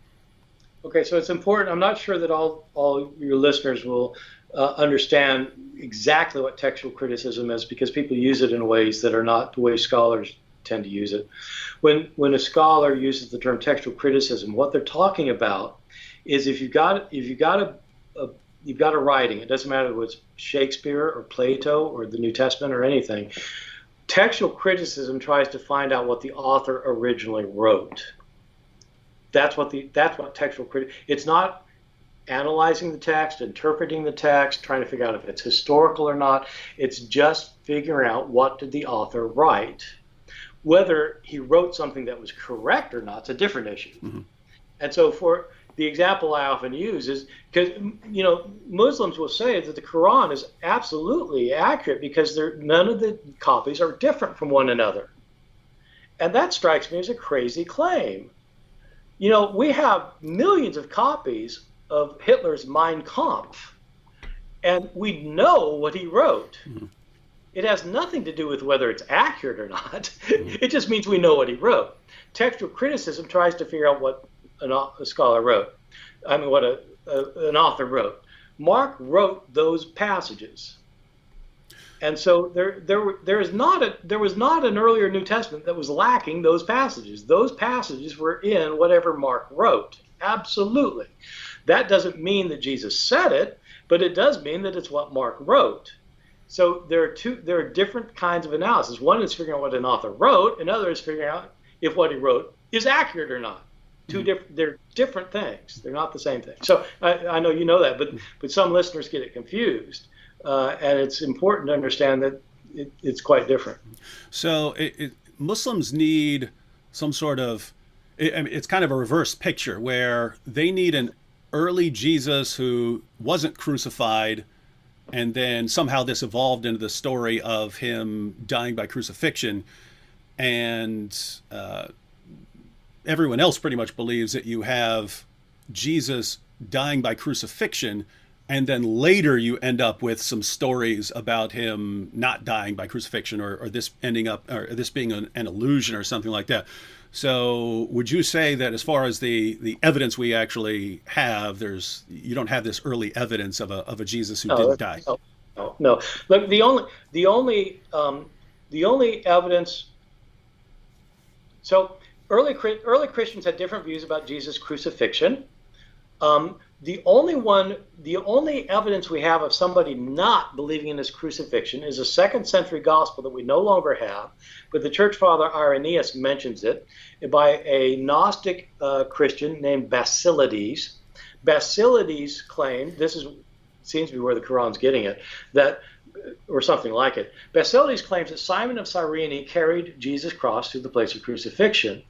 Speaker 2: Okay, so it's important. I'm not sure that all your listeners will understand exactly what textual criticism is, because people use it in ways that are not the way scholars tend to use it. When a scholar uses the term textual criticism, what they're talking about is if you've got a writing, it doesn't matter whether it's Shakespeare or Plato or the New Testament or anything. Textual criticism tries to find out what the author originally wrote. That's what textual criticism. It's not analyzing the text, interpreting the text, trying to figure out if it's historical or not. It's just figuring out what did the author write. Whether he wrote something that was correct or not is a different issue. Mm-hmm. And so for the example I often use is because, Muslims will say that the Quran is absolutely accurate because none of the copies are different from one another. And that strikes me as a crazy claim. We have millions of copies of Hitler's Mein Kampf, and we know what he wrote. Mm-hmm. It has nothing to do with whether it's accurate or not. Mm-hmm. It just means we know what he wrote. Textual criticism tries to figure out what a scholar wrote. What an author wrote. Mark wrote those passages. And so there was not an earlier New Testament that was lacking those passages. Those passages were in whatever Mark wrote. Absolutely. That doesn't mean that Jesus said it, but it does mean that it's what Mark wrote. So there are different kinds of analysis. One is figuring out what an author wrote, another is figuring out if what he wrote is accurate or not. They're different things. They're not the same thing. So I know you know that, but some listeners get it confused. And it's important to understand that it's quite different.
Speaker 1: So Muslims need some sort of, it's kind of a reverse picture where they need an early Jesus who wasn't crucified, and then somehow this evolved into the story of him dying by crucifixion. And everyone else pretty much believes that you have Jesus dying by crucifixion, and then later you end up with some stories about him not dying by crucifixion, or this ending up, or this being an illusion or something like that. So would you say that as far as the evidence we actually have, you don't have this early evidence of a Jesus who didn't die?
Speaker 2: No. Look, the only evidence. So early Christians had different views about Jesus' crucifixion. The only evidence we have of somebody not believing in his crucifixion is a 2nd century gospel that we no longer have, but the church father Irenaeus mentions it by a Gnostic Christian named Basilides. Basilides claimed, seems to be where the Quran's getting it, or something like it. Basilides claims that Simon of Cyrene carried Jesus' cross to the place of crucifixion,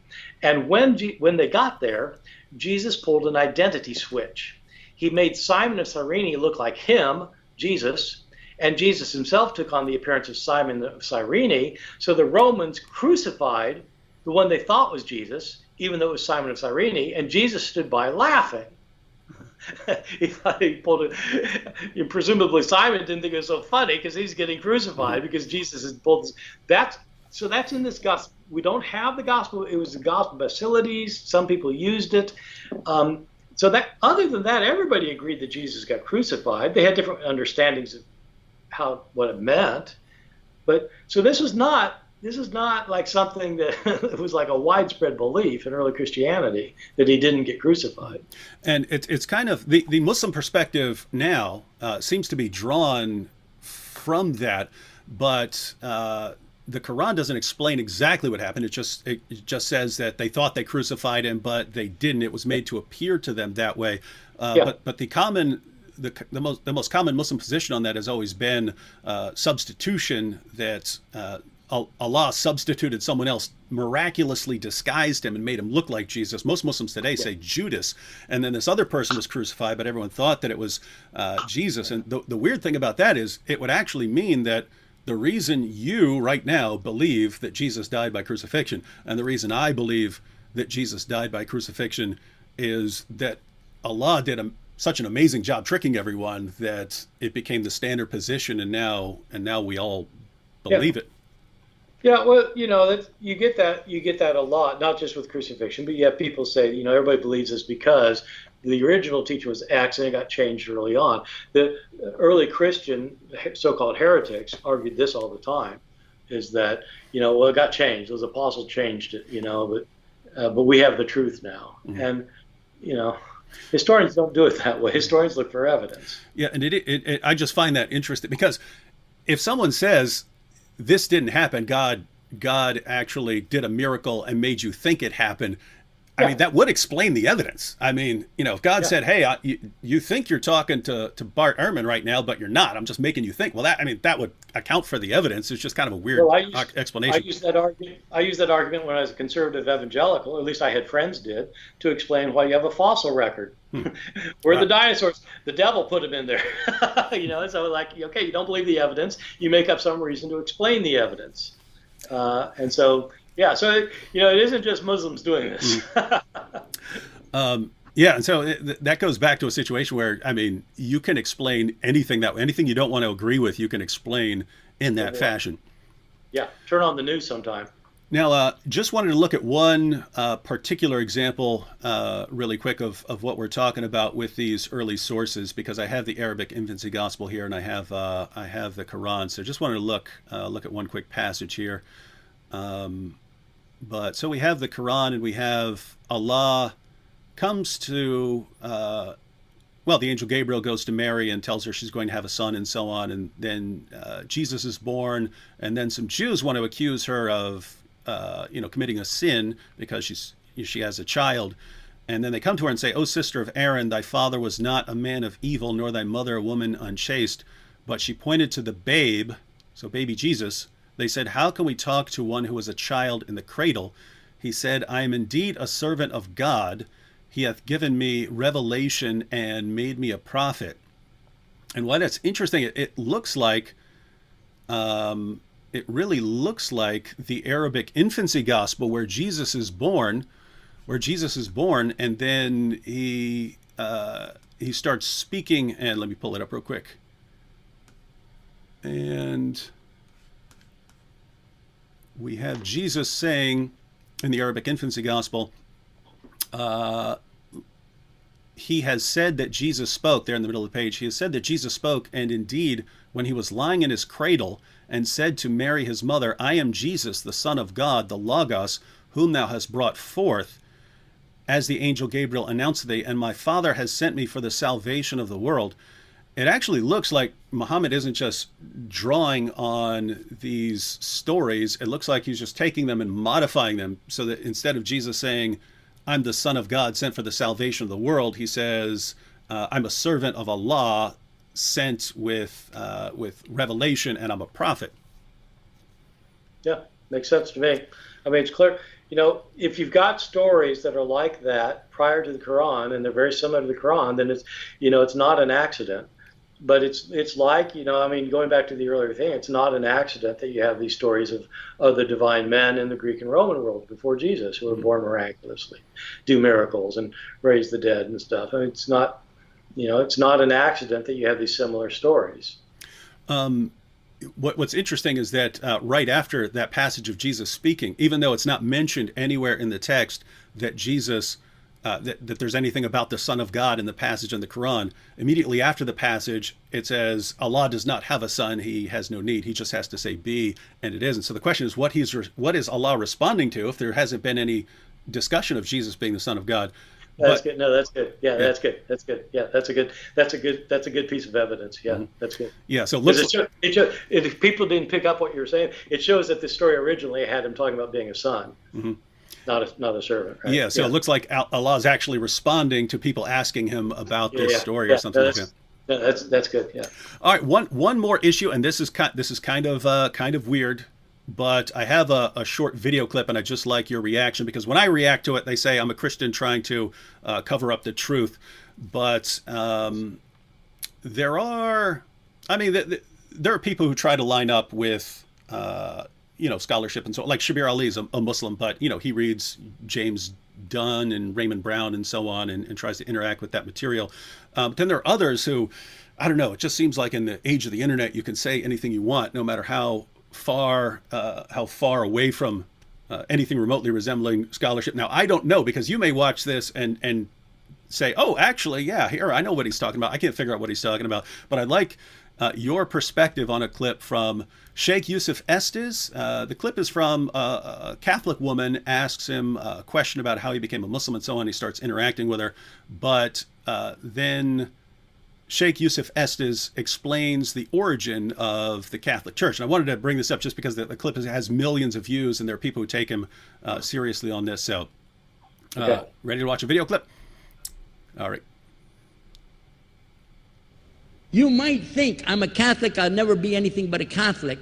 Speaker 2: and when they got there, Jesus pulled an identity switch. He made Simon of Cyrene look like him, Jesus, and Jesus himself took on the appearance of Simon of Cyrene. So the Romans crucified the one they thought was Jesus, even though it was Simon of Cyrene, and Jesus stood by laughing. He thought he pulled it. Presumably Simon didn't think it was so funny because he's getting crucified because Jesus has pulled this. So that's in this gospel. We don't have the gospel. It was the gospel of Basilides. Some people used it. So that, other than that, everybody agreed that Jesus got crucified. They had different understandings of what it meant. But so this is not like something that was like a widespread belief in early Christianity that he didn't get crucified.
Speaker 1: And it's kind of the Muslim perspective now seems to be drawn from that, but the Quran doesn't explain exactly what happened. It just says that they thought they crucified him, but they didn't. It was made to appear to them that way. But the most common Muslim position on that has always been substitution, that Allah substituted someone else, miraculously disguised him and made him look like Jesus. Most Muslims today say Judas, and then this other person was crucified, but everyone thought that it was Jesus. And the weird thing about that is it would actually mean that the reason you right now believe that Jesus died by crucifixion, and the reason I believe that Jesus died by crucifixion, is that Allah did such an amazing job tricking everyone that it became the standard position, and now we all believe it.
Speaker 2: Yeah, well, you get that a lot, not just with crucifixion, but yet people say, everybody believes this because the original teaching was X and it got changed early on. The early Christian so-called heretics argued this all the time, is that, it got changed. Those apostles changed it, but we have the truth now. Mm-hmm. And, historians don't do it that way. Historians look for evidence.
Speaker 1: Yeah, and I just find that interesting, because if someone says this didn't happen, God actually did a miracle and made you think it happened, I mean, that would explain the evidence. I mean, if God said, "Hey, you think you're talking to Bart Ehrman right now, but you're not. I'm just making you think." Well, that would account for the evidence. It's just kind of a weird explanation.
Speaker 2: I used that argument when I was a conservative evangelical, or at least I had friends did, to explain why you have a fossil record. Where the dinosaurs, the devil put them in there. So like, okay, you don't believe the evidence, you make up some reason to explain the evidence. And so, it isn't just Muslims doing this.
Speaker 1: And so that goes back to a situation where, I mean, you can explain anything you don't want to agree with, you can explain in that fashion.
Speaker 2: Yeah, turn on the news sometime.
Speaker 1: Now, just wanted to look at one particular example really quick of what we're talking about with these early sources, because I have the Arabic Infancy Gospel here and I have the Quran. So just wanted to look at one quick passage here. But so we have the Quran and we have Allah comes to, the angel Gabriel goes to Mary and tells her she's going to have a son and so on. And then Jesus is born, and then some Jews want to accuse her of committing a sin because she has a child. And then they come to her and say, "O sister of Aaron, thy father was not a man of evil, nor thy mother a woman unchaste." But she pointed to the babe, so baby Jesus. They said, "How can we talk to one who is a child in the cradle?" He said, "I am indeed a servant of God. He hath given me revelation and made me a prophet." And why that's interesting, it looks like, it really looks like the Arabic Infancy Gospel where Jesus is born, and then he starts speaking, and let me pull it up real quick. And we have Jesus saying in the Arabic Infancy Gospel, he has said that Jesus spoke, there in the middle of the page, he has said that Jesus spoke, and indeed, when he was lying in his cradle, and said to Mary his mother, "I am Jesus, the Son of God, the Logos, whom thou hast brought forth, as the angel Gabriel announced thee, and my Father has sent me for the salvation of the world." It actually looks like Muhammad isn't just drawing on these stories. It looks like he's just taking them and modifying them, so that instead of Jesus saying, "I'm the Son of God sent for the salvation of the world," he says, "I'm a servant of Allah sent with revelation, and I'm a prophet."
Speaker 2: Yeah, makes sense to me. I mean, it's clear. If you've got stories that are like that prior to the Quran and they're very similar to the Quran, then it's not an accident. But it's like, going back to the earlier thing, it's not an accident that you have these stories of the divine men in the Greek and Roman world before Jesus who were born miraculously, do miracles and raise the dead and stuff. I mean, it's not an accident that you have these similar stories.
Speaker 1: What's interesting is that right after that passage of Jesus speaking, even though it's not mentioned anywhere in the text that Jesus that there's anything about the Son of God in the passage in the Quran, immediately after the passage, it says Allah does not have a son, he has no need. He just has to say be, and it isn't. So the question is, what is Allah responding to if there hasn't been any discussion of Jesus being the Son of God?
Speaker 2: That's good. No, that's good. Yeah, that's good. That's good. Yeah, that's a good piece of evidence. Yeah, that's good.
Speaker 1: Yeah, so
Speaker 2: if people didn't pick up what you were saying, it shows that the story originally had him talking about being a son. Mm-hmm. Not a servant, right?
Speaker 1: Yeah, so it looks like Allah is actually responding to people asking him about this story or something like that.
Speaker 2: No, that's good. Yeah.
Speaker 1: All right, one more issue, and this is kind of weird, but I have a short video clip, and I just like your reaction, because when I react to it, they say I'm a Christian trying to cover up the truth, but there are people who try to line up with scholarship and so, like Shabir Ali is a Muslim, but he reads James Dunn and Raymond Brown and so on, and tries to interact with that material. But then there are others who, I don't know, it just seems like in the age of the internet, you can say anything you want, no matter how far away from anything remotely resembling scholarship. Now, I don't know, because you may watch this and say, "Oh, actually, yeah, here, I know what he's talking about. I can't figure out what he's talking about." But I'd like your perspective on a clip from Sheikh Yusuf Estes. The clip is from a Catholic woman asks him a question about how he became a Muslim and so on. He starts interacting with her. But then Sheikh Yusuf Estes explains the origin of the Catholic Church. And I wanted to bring this up just because the clip has millions of views, and there are people who take him seriously on this. So
Speaker 2: Okay.
Speaker 1: Ready to watch a video clip? All right.
Speaker 3: You might think I'm a Catholic, I'll never be anything but a Catholic.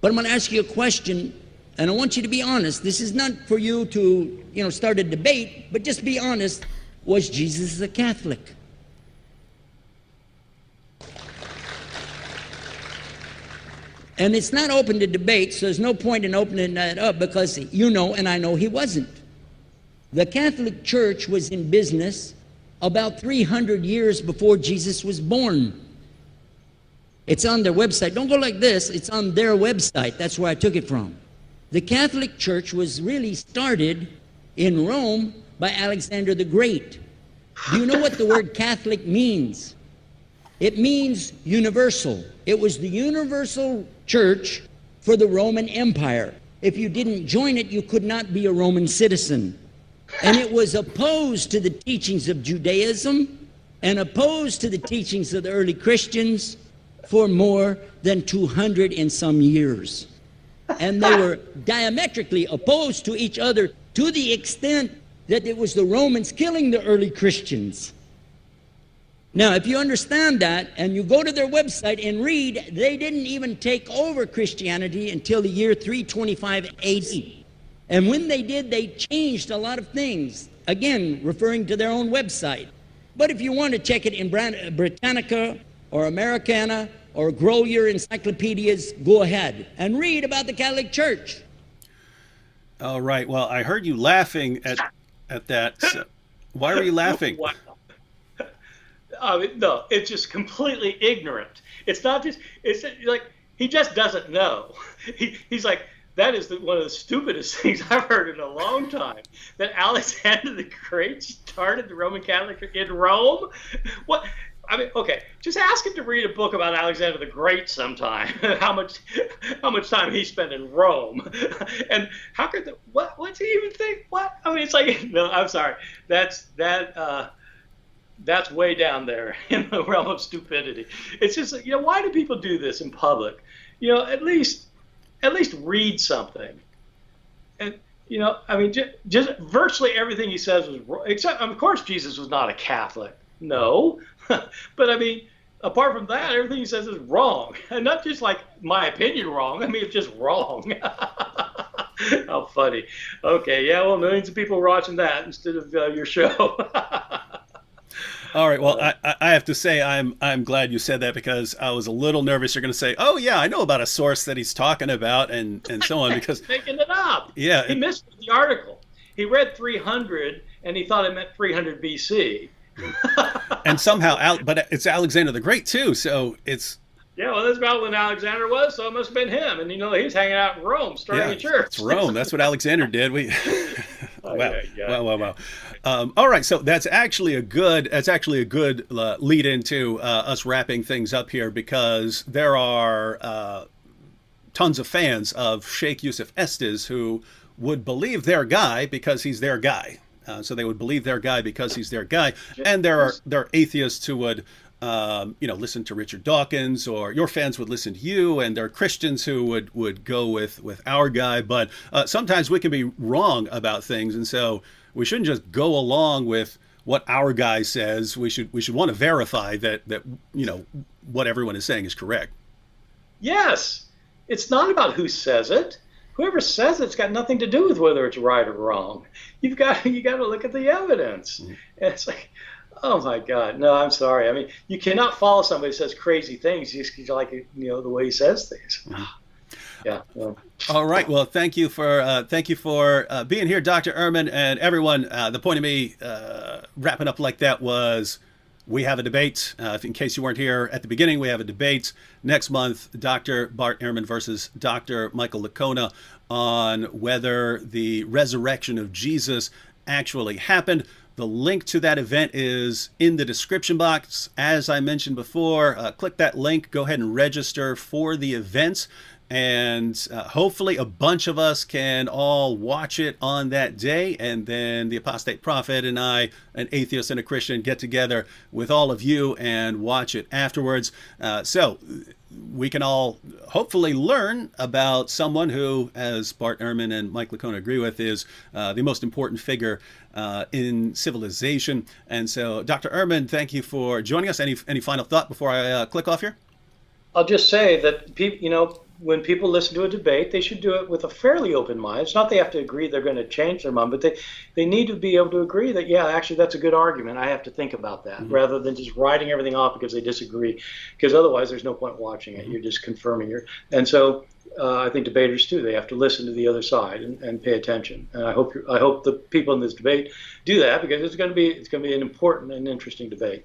Speaker 3: But I'm going to ask you a question, and I want you to be honest. This is not for you to, start a debate, but just be honest. Was Jesus a Catholic? And it's not open to debate, so there's no point in opening that up, because you know and I know he wasn't. The Catholic Church was in business about 300 years before Jesus was born. It's on their website. Don't go like this. It's on their website. That's where I took it from. The Catholic Church was really started in Rome by Alexander the Great. Do you know what the word Catholic means? It means universal. It was the universal church for the Roman Empire. If you didn't join it, you could not be a Roman citizen. And it was opposed to the teachings of Judaism and opposed to the teachings of the early Christians for more than 200 and some years. And they were diametrically opposed to each other to the extent that it was the Romans killing the early Christians. Now, if you understand that and you go to their website and read, they didn't even take over Christianity until the year 325 AD. And when they did, they changed a lot of things, again, referring to their own website. But if you want to check it in Britannica or Americana or grow your encyclopedias, go ahead and read about the Catholic Church.
Speaker 1: All right. Well, I heard you laughing at that. So why were you laughing?
Speaker 2: Wow. No, it's just completely ignorant. It's not just, it's like, he just doesn't know. He's like, that is one of the stupidest things I've heard in a long time. That Alexander the Great started the Roman Catholic Church in Rome? What? I mean, okay, just ask him to read a book about Alexander the Great sometime. how much time he spent in Rome, and how could what's he even think? What? I mean, it's like, no, I'm sorry. That's way down there in the realm of stupidity. It's just, why do people do this in public? At least read something. And, I mean, just virtually everything he says was wrong, except, of course, Jesus was not a Catholic. No. But, I mean, apart from that, everything he says is wrong. And not just like my opinion wrong. I mean, it's just wrong. How funny. Okay, yeah, well, millions of people are watching that instead of your show.
Speaker 1: All right. Well, I have to say I'm glad you said that, because I was a little nervous you're going to say, "Oh yeah, I know about a source that he's talking about," and so on, because
Speaker 2: he's making it up.
Speaker 1: Yeah,
Speaker 2: he missed the article. He read 300 and he thought it meant 300 BC.
Speaker 1: And somehow, but it's Alexander the Great too, so it's.
Speaker 2: Yeah, well, that's about when Alexander was, so it must have been him. And he's hanging out in Rome, starting a church.
Speaker 1: It's Rome. That's what Alexander did. Wow. All right, so that's actually a good lead into us wrapping things up here, because there are tons of fans of Sheikh Yusuf Estes who would believe their guy because he's their guy. So they would believe their guy because he's their guy, and there are atheists who would. Listen to Richard Dawkins, or your fans would listen to you, and there are Christians who would go with our guy. But sometimes we can be wrong about things, and so we shouldn't just go along with what our guy says. We should want to verify that what everyone is saying is correct. Yes,
Speaker 2: it's not about who says it. Whoever says it's got nothing to do with whether it's right or wrong. You got to look at the evidence. Mm-hmm. And it's like, oh my God, no, I'm sorry. I mean, you cannot follow somebody who says crazy things just because you like the way he says things. Mm-hmm. Yeah. Well.
Speaker 1: All right. Well, thank you for being here, Dr. Ehrman, and everyone. The point of me wrapping up like that was, we have a debate. In case you weren't here at the beginning, we have a debate next month, Dr. Bart Ehrman versus Dr. Michael Licona, on whether the resurrection of Jesus actually happened. The link to that event is in the description box. As I mentioned before, click that link, go ahead and register for the event. And hopefully a bunch of us can all watch it on that day. And then the Apostate Prophet and I, an atheist and a Christian, get together with all of you and watch it afterwards. So we can all hopefully learn about someone who, as Bart Ehrman and Mike Licona agree with, is the most important figure in civilization. And so, Dr. Ehrman, thank you for joining us. Any final thought before I click off here?
Speaker 2: I'll just say that people, when people listen to a debate, they should do it with a fairly open mind. It's not they have to agree they're going to change their mind, but they need to be able to agree that, yeah, actually that's a good argument. I have to think about that, rather than just writing everything off because they disagree. Because otherwise, there's no point watching it. You're just confirming And so I think debaters too. They have to listen to the other side and pay attention. And I hope the people in this debate do that, because it's going to be an important and interesting debate.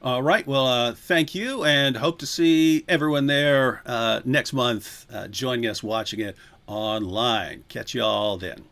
Speaker 1: All right. Well, thank you, and hope to see everyone there next month joining us, watching it online. Catch you all then.